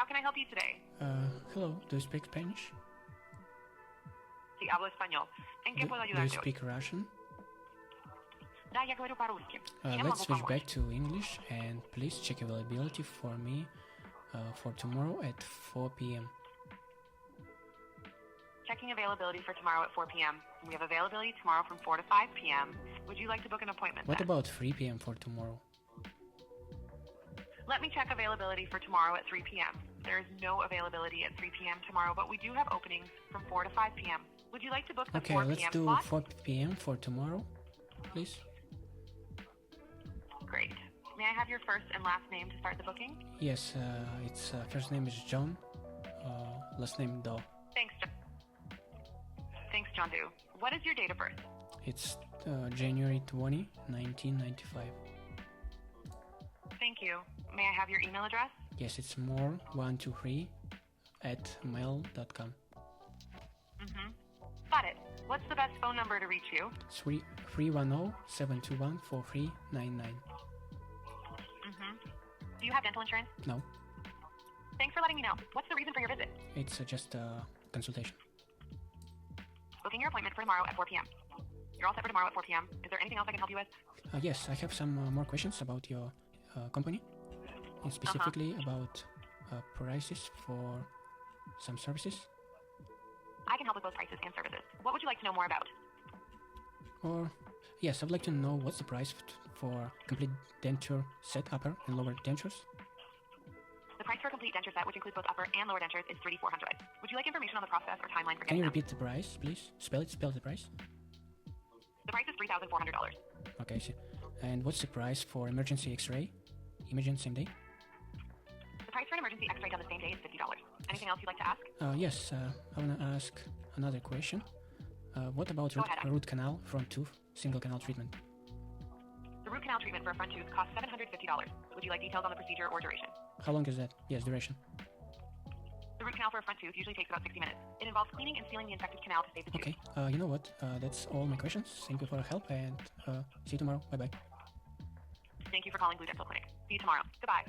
How can I help you today? Hello, do you speak Spanish? Sí, hablo español. ¿En qué puedo Do you ayudarte hoy? speak Russian? Да, я говорю по-русски. Чем Let's могу switch помочь? back to English and please check availability for me for tomorrow at 4 p.m. Checking availability for tomorrow at 4 p.m. We have availability tomorrow from 4 to 5 p.m. Would you like to book an appointment What then? about 3 p.m. for tomorrow? Let me check availability for tomorrow at 3 p.m. There is no availability at 3 p.m. tomorrow, but we do have openings from 4 to 5 p.m. Would you like to book the Okay, 4 let's p.m. do slot? 4 p.m. for tomorrow, please. Great. May I have your first and last name to start the booking? Yes, its first name is John, last name Do. Thanks, John. Thanks, John Doe. What is your date of birth? It's January 20, 1995. Thank you. May I have your email address? Yes, it's more123 at mail.com. Got it. What's the best phone number to reach you? 310-721-4399. Do you have dental insurance? No, Thanks for letting me know. What's the reason for your visit? it's just a consultation. Booking your appointment for tomorrow at 4 p.m. You're all set for tomorrow at 4 p.m. Is there anything else I can help you with? Yes, I have some more questions about your company, and specifically about prices for some services. I can help with both prices and services. What would you like to know more about? Or, yes, I'd like to know what's the price for complete denture set, upper and lower dentures. The price for a complete denture set, which includes both upper and lower dentures, is $3,400. Would you like information on the process or timeline for Can getting you them? repeat the price, please? Spell the price. The price is $3,400. Okay, I see. And what's the price for emergency X-ray? Imaging same day? The price for an emergency X-ray done the same day is $50. Anything else you'd like to ask? Yes, I want to ask another question. What about Go ahead. root canal front tooth single canal treatment? The root canal treatment for a front tooth costs $750. Would you like details on the procedure or duration? How long is that? Yes, duration. The root canal for a front tooth usually takes about 60 minutes. It involves cleaning and sealing the infected canal to save the tooth. Okay, you know what? That's all my questions. Thank you for your help and see you tomorrow. Bye bye. Thank you for calling Blue Dental Clinic. See you tomorrow. Goodbye.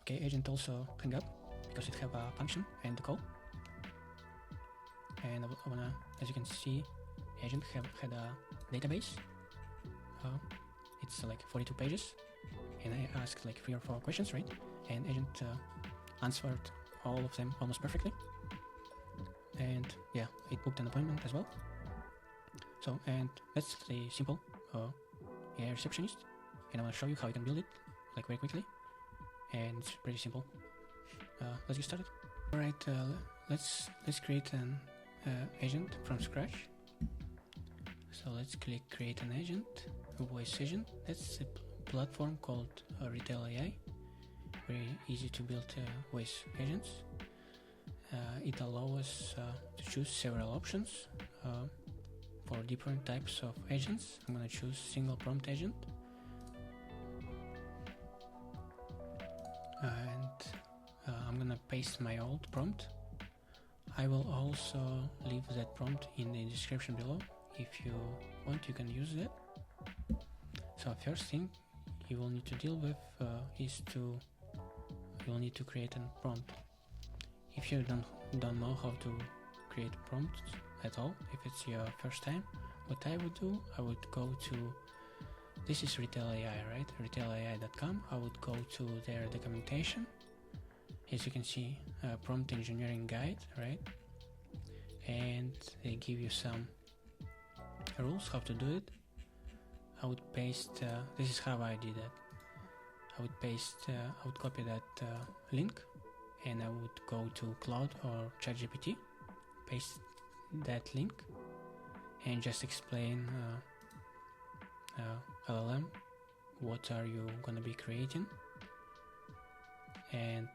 Okay, agent also hang up because it have a function and the call. And I wanna, as you can see, agent had a database. It's like 42 pages, and I asked like 3 or 4 questions, right? And agent answered all of them almost perfectly. And yeah, it booked an appointment as well. So, and that's the simple AI receptionist, and I want to show you how you can build it like very quickly. And it's pretty simple. Let's get started. All right, let's create an agent from scratch. So let's click create an agent, a voice agent. That's a platform called Retail AI. Very easy to build voice agents. It allows us to choose several options for different types of agents. I'm gonna choose single prompt agent. And I'm gonna paste my old prompt. I will also leave that prompt in the description below. If you want, you can use that. So first thing you will need to deal with is you'll need to create a prompt. If you don't know how to create prompts at all, if it's your first time, what I would do, I would go to, this is Retail AI, right? retailai.com. I would go to their documentation. As you can see, prompt engineering guide, right? And they give you some rules how to do it. I would paste, this is how I did it. I would copy that link, and I would go to Cloud or ChatGPT, paste that link, and just explain LLM what are you gonna be creating, and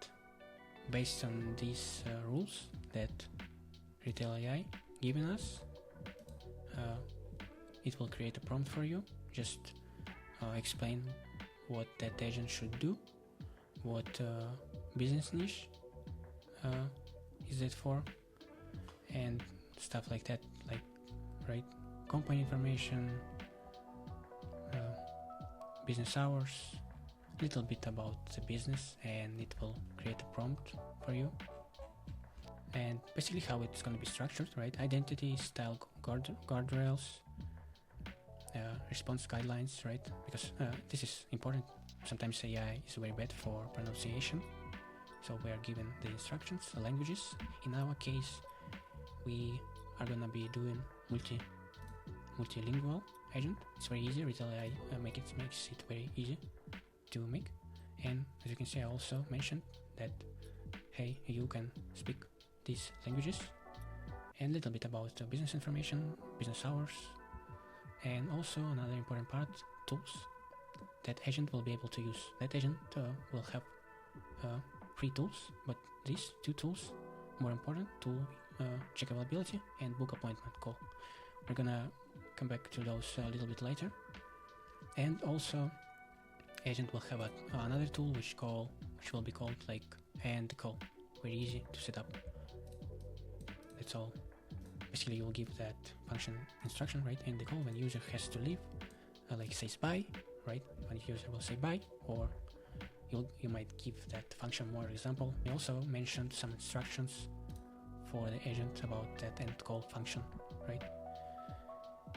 based on these rules that Retail AI giving us, it will create a prompt for you. Just explain what that agent should do, what business niche is it for, and stuff like that, like right, company information, business hours, little bit about the business, and it will create a prompt for you. And basically how it's going to be structured, right? Identity, style, guardrails, response guidelines, right? Because this is important. Sometimes AI is very bad for pronunciation, so we are given the instructions, the languages. In our case, we are gonna be doing multilingual agent. It's very easy. Retail AI makes it very easy to make. And as you can see, I also mentioned that hey, you can speak these languages, and a little bit about business information, business hours, and also another important part, tools that agent will be able to use. That agent will have free tools, but these two tools more important to check availability and book appointment call. We're gonna come back to those a little bit later. And also agent will have another tool which will be called like end call. Very easy to set up. That's all. Basically you will give that function instruction, right? End the call when user has to leave, like says bye, right? When user will say bye, or you might give that function more example. We also mentioned some instructions for the agent about that end call function, right?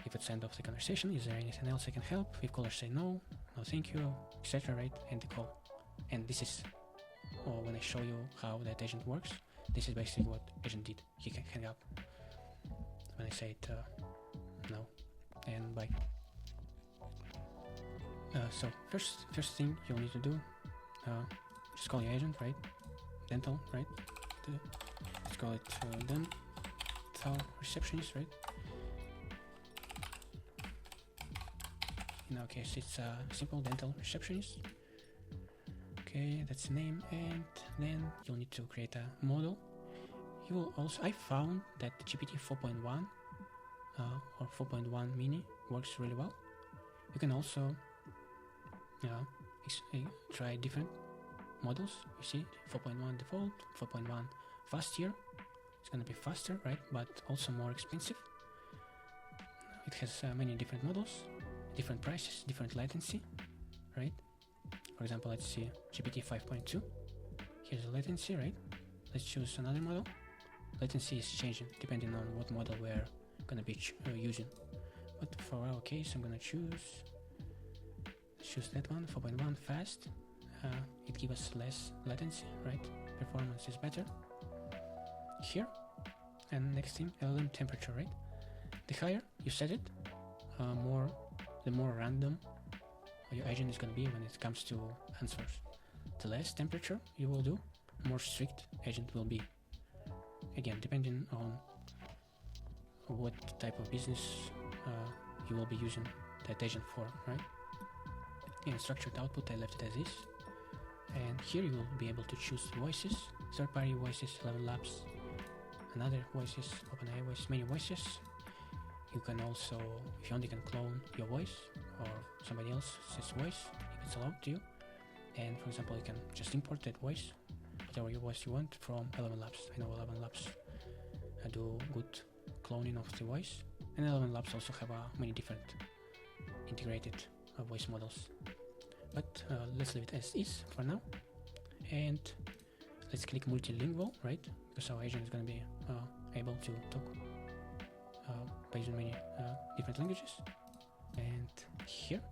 If it's end of the conversation, is there anything else I can help? If caller say no thank you, etc., right? End the call. And this is, when I show you how that agent works, this is basically what agent did. He can hang up when I say it no and bye. So first thing you'll need to do, just call your agent, right? Dental, right? Let's call it dental receptionist, right? In our case, it's a simple dental receptionist. Okay, that's the name, and then you'll need to create a model. You will also, I found that GPT 4.1 or 4.1 mini works really well. You can also try different models. You see, 4.1 default, 4.1 faster. It's gonna be faster, right? But also more expensive. It has many different models, different prices, different latency, right? For example, let's see GPT 5.2. Here's the latency, right? Let's choose another model. Latency is changing depending on what model we're gonna be using. But for our case, I'm gonna choose that one, 4.1 fast. It gives us less latency, right? Performance is better. Here, and next thing, LLM temperature, right? The higher you set it, the more random your agent is going to be when it comes to answers. The less temperature you will do, more strict agent will be. Again, depending on what type of business you will be using that agent for, right? In structured output, I left it as is. And here you will be able to choose voices, third-party voices, 11 labs, another voices, OpenAI voices, many voices. You can also, if you want, you can clone your voice or somebody else's voice if it's allowed to you. And for example, you can just import that voice, whatever your voice you want, from 11 labs. I know 11 labs do good cloning of the voice, and 11 labs also have many different integrated voice models. But let's leave it as is for now, and let's click multilingual, right? Because our agent is going to be able to talk based on many different languages. And here,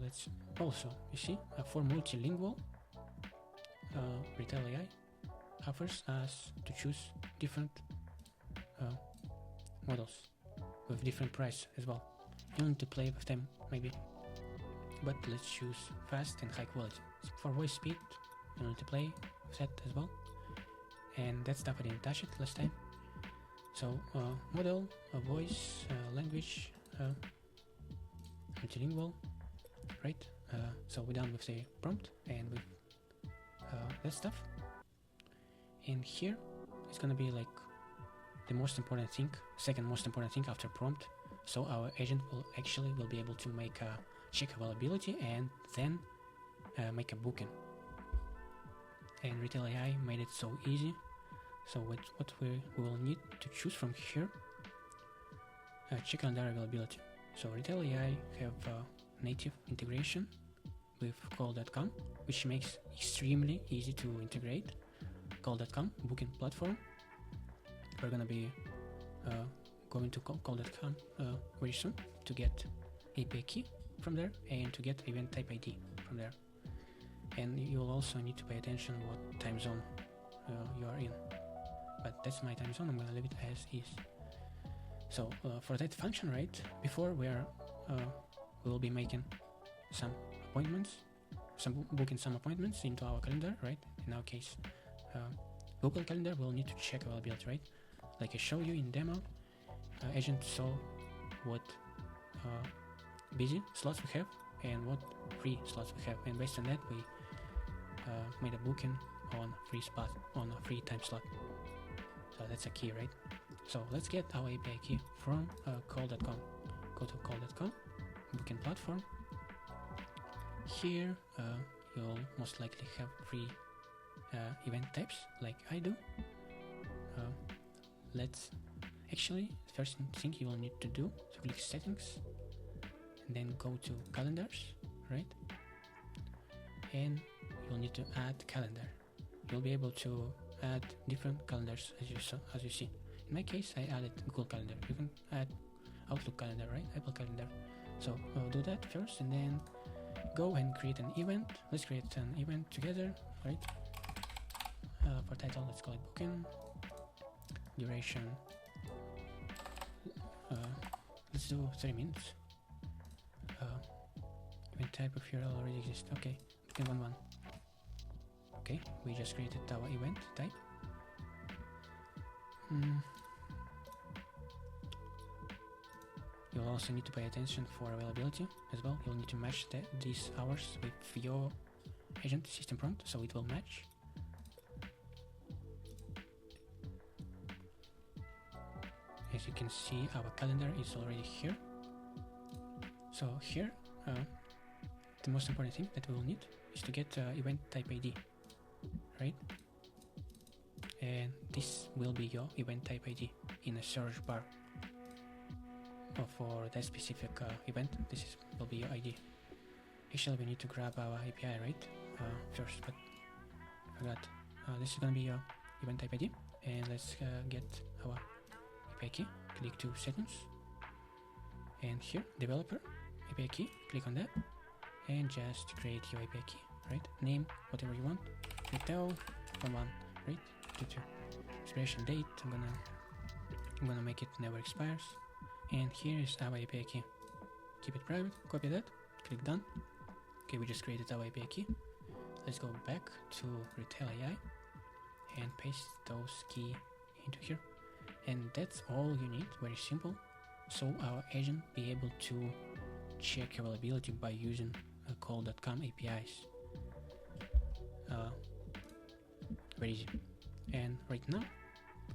let's also, you see, for multilingual, Retail AI offers us to choose different models with different price as well. You need to play with them maybe, but let's choose fast and high quality. For voice speed, you need to play with that as well, and that stuff I didn't touch it last time. So model, voice, language, multilingual, right? So we're done with the prompt and with that stuff. And here it's gonna be like the most important thing, second most important thing after prompt. So our agent will be able to make a check availability and then make a booking. And Retail AI made it so easy. So what we will need to choose from here, check calendar availability. So Retail AI have native integration with call.com, which makes extremely easy to integrate. Call.com booking platform. We're gonna be going to call.com very soon to get API key from there and to get event type ID from there. And you'll also need to pay attention what time zone you are in. But that's my time zone. I'm gonna leave it as is. So for that function, right? Before we'll be making some appointments, booking some appointments into our calendar, right? In our case, Google Calendar will need to check availability, right? Like I showed you in demo, agent saw what busy slots we have and what free slots we have, and based on that we made a booking on a free time slot. So that's a key, right? So let's get our API key from call.com. Go to call.com, booking platform. Here you'll most likely have free event types like I do. First thing you will need to do is click settings and then go to calendars, right? And you'll need to add calendar. You'll be able to add different calendars as you see. In my case, I added Google Calendar. You can add Outlook Calendar, right? Apple Calendar. So do that first and then go and create an event. Let's create an event together, right? For title, let's call it booking. Duration, let's do 30 minutes. Event type of URL already exists. Okay, booking 1-1. Okay, we just created our event type. You'll also need to pay attention for availability as well. You'll need to match these hours with your agent system prompt, so it will match. As you can see, our calendar is already here. So here, the most important thing that we will need is to get event type ID, right? And this will be your event type ID in a search bar. For that specific event, will be your ID. Actually, we need to grab our API, right? First, but I forgot. This is gonna be your event type ID, and let's get our API key. Click to settings, and here developer API key. Click on that, and just create your API key, right? Name whatever you want. Retail 1-1, right? 22. Expiration date. I'm gonna make it never expires. And here is our API key. Keep it private, copy that, click done. Okay, we just created our API key. Let's go back to Retail AI and paste those key into here. And that's all you need, very simple. So our agent be able to check availability by using call.com APIs. Very easy. And right now,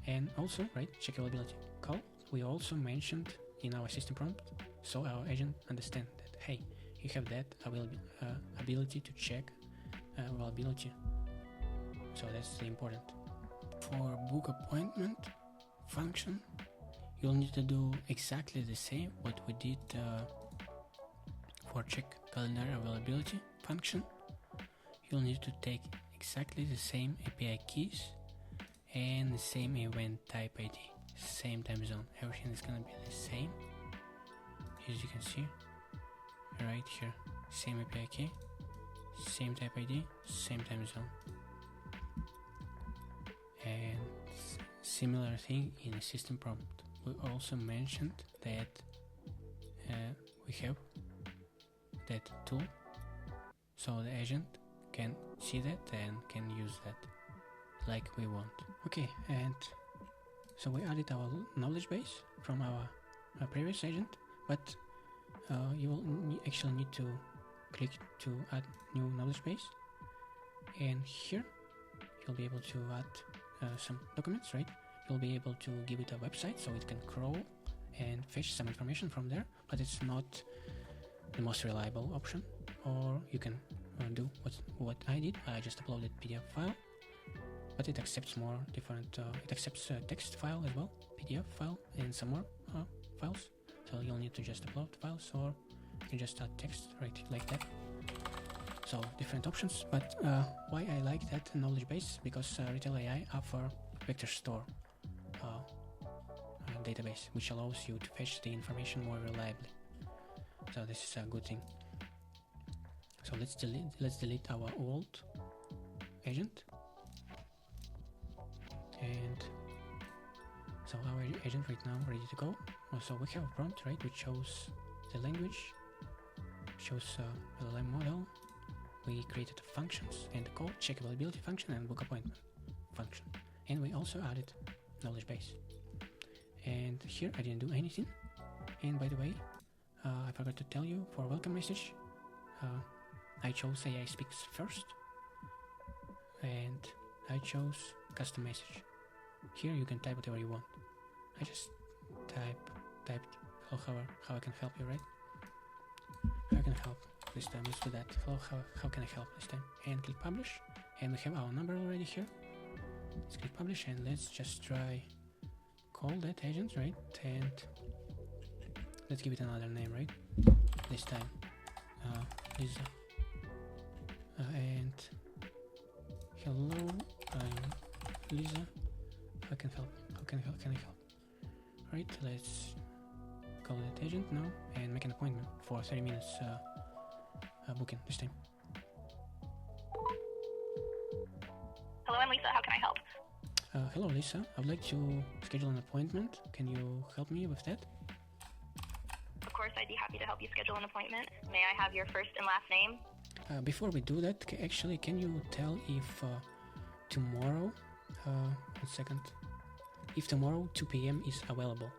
and also, right, check availability. Call, we also mentioned in our system prompt, so our agent understand that, hey, you have that ability to check availability. So that's important. For book appointment function, you'll need to do exactly the same what we did for check calendar availability function. You'll need to take exactly the same API keys and the same event type ID. Same time zone, everything is gonna be the same, as you can see right here. Same API key, same type ID, same time zone, and similar thing in a system prompt. We also mentioned that we have that tool, so the agent can see that and can use that like we want. Okay, and so we added our knowledge base from our previous agent, but you will actually need to click to add new knowledge base, and here you'll be able to add some documents, right? You'll be able to give it a website so it can crawl and fetch some information from there, but it's not the most reliable option. Or you can do what I did. I just uploaded PDF file, but it accepts more different, it accepts text file as well, PDF file, and some more files. So you'll need to just upload files, or you can just add text right like that. So different options, but why I like that knowledge base, because Retail AI offer vector store database, which allows you to fetch the information more reliably. So this is a good thing. So let's delete our old agent, and so our agent right now ready to go. So we have a prompt, right, which shows the language, shows LLM model. We created functions and the call, check availability function and book appointment function, and we also added knowledge base. And here I didn't do anything. And by the way, I forgot to tell you, for welcome message, I chose AI speaks first, and I chose custom message. Here you can type whatever you want. I just typed hello, how I can help you, right? How can I help this time? Let's do that. Hello, how can I help this time? And click publish, and we have our number already here. Let's click publish, and let's just try call that agent, right? And let's give it another name, right? This time Lisa, and hello, I'm Lisa, how can I help? Right, let's call that agent now and make an appointment for 30 minutes booking this time. Hello, I'm Lisa. How can I help? Hello Lisa, I would like to schedule an appointment. Can you help me with that? Of course, I'd be happy to help you schedule an appointment. May I have your first and last name? Before we do that, actually, can you tell if tomorrow, 1 second, if tomorrow 2 p.m. is available?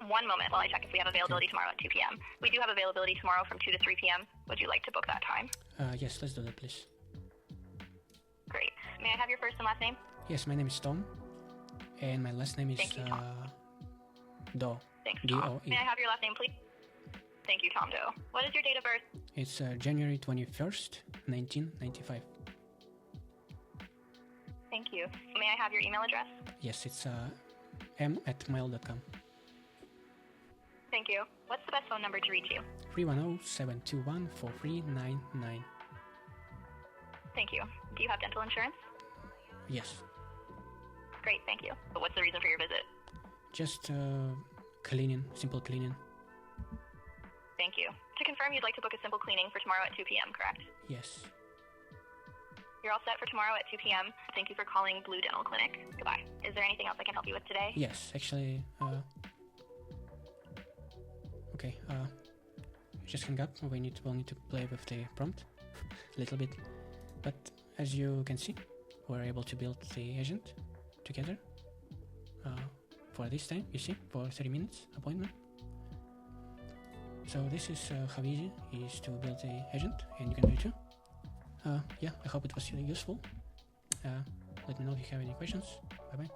1 moment while I check if we have availability tomorrow at 2 p.m. We do have availability tomorrow from 2 to 3 p.m. Would you like to book that time? Yes, let's do that, please. Great. May I have your first and last name? Yes, my name is Tom, and my last name is Do. Thanks, Tom. D-O-E. May I have your last name, please? Thank you, Tom Doe. What is your date of birth? It's January 21st, 1995. Thank you. May I have your email address? Yes, it's m@mail.com. Thank you. What's the best phone number to reach you? 310-721-4399. Thank you. Do you have dental insurance? Yes. Great, thank you. But what's the reason for your visit? Just cleaning, simple cleaning. Thank you. To confirm, you'd like to book a simple cleaning for tomorrow at 2 p.m., correct? Yes. You're all set for tomorrow at 2 p.m. Thank you for calling Blue Dental Clinic. Goodbye. Is there anything else I can help you with today? Yes, actually, okay, just hang up. We'll need to play with the prompt a little bit. But as you can see, we're able to build the agent together for this time, you see, for 30 minutes appointment. So this is how easy it is to build the agent, and you can do it too. Yeah, I hope it was useful. Let me know if you have any questions. Bye bye.